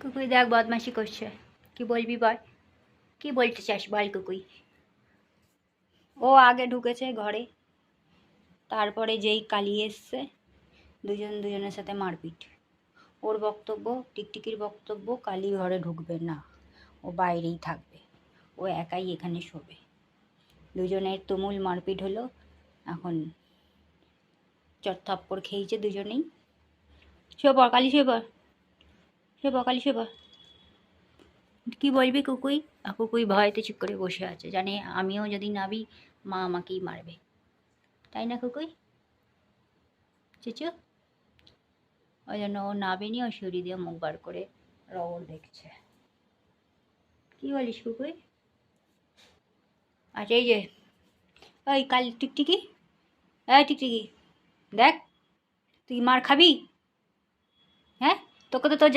কুকুই দেখ বদমাশি করছে। কি বলবি বল, কি বলতে চাস বল কুকুই। ও আগে ঢুকেছে ঘরে, তারপরে যেই কালি এসছে দুজনের সাথে মারপিট। ওর বক্তব্য, টিকটিকির বক্তব্য, কালি ঘরে ঢুকবে না, ও বাইরেই থাকবে, ও একাই এখানে শোবে। দুজনের তুমুল মারপিট হলো, এখন চড়থাপ্পড় খেয়েছে দুজনেই। শুয়ে পড় কালি, শুয়ে পড়, শুয়ে পড় কালি, শুয়ে পড়। কী বলবি কুকুই? কুকুই ভয়তে চুপ করে বসে আছে, জানে আমিও যদি নাবি মা আমাকেই মারবে, তাই না কুকুই? চুচু, ওই জন্য ও নাবেনি, ও সিঁড়ি দিয়ে মুখ বার করে রবর দেখছে। কি বলিস কুকুই? আচ্ছা এই যে ওই কাল টিকটিকি, এই টিকটিকি দেখ, তুই মার খাবি? হ্যাঁ, তোকে তো তোর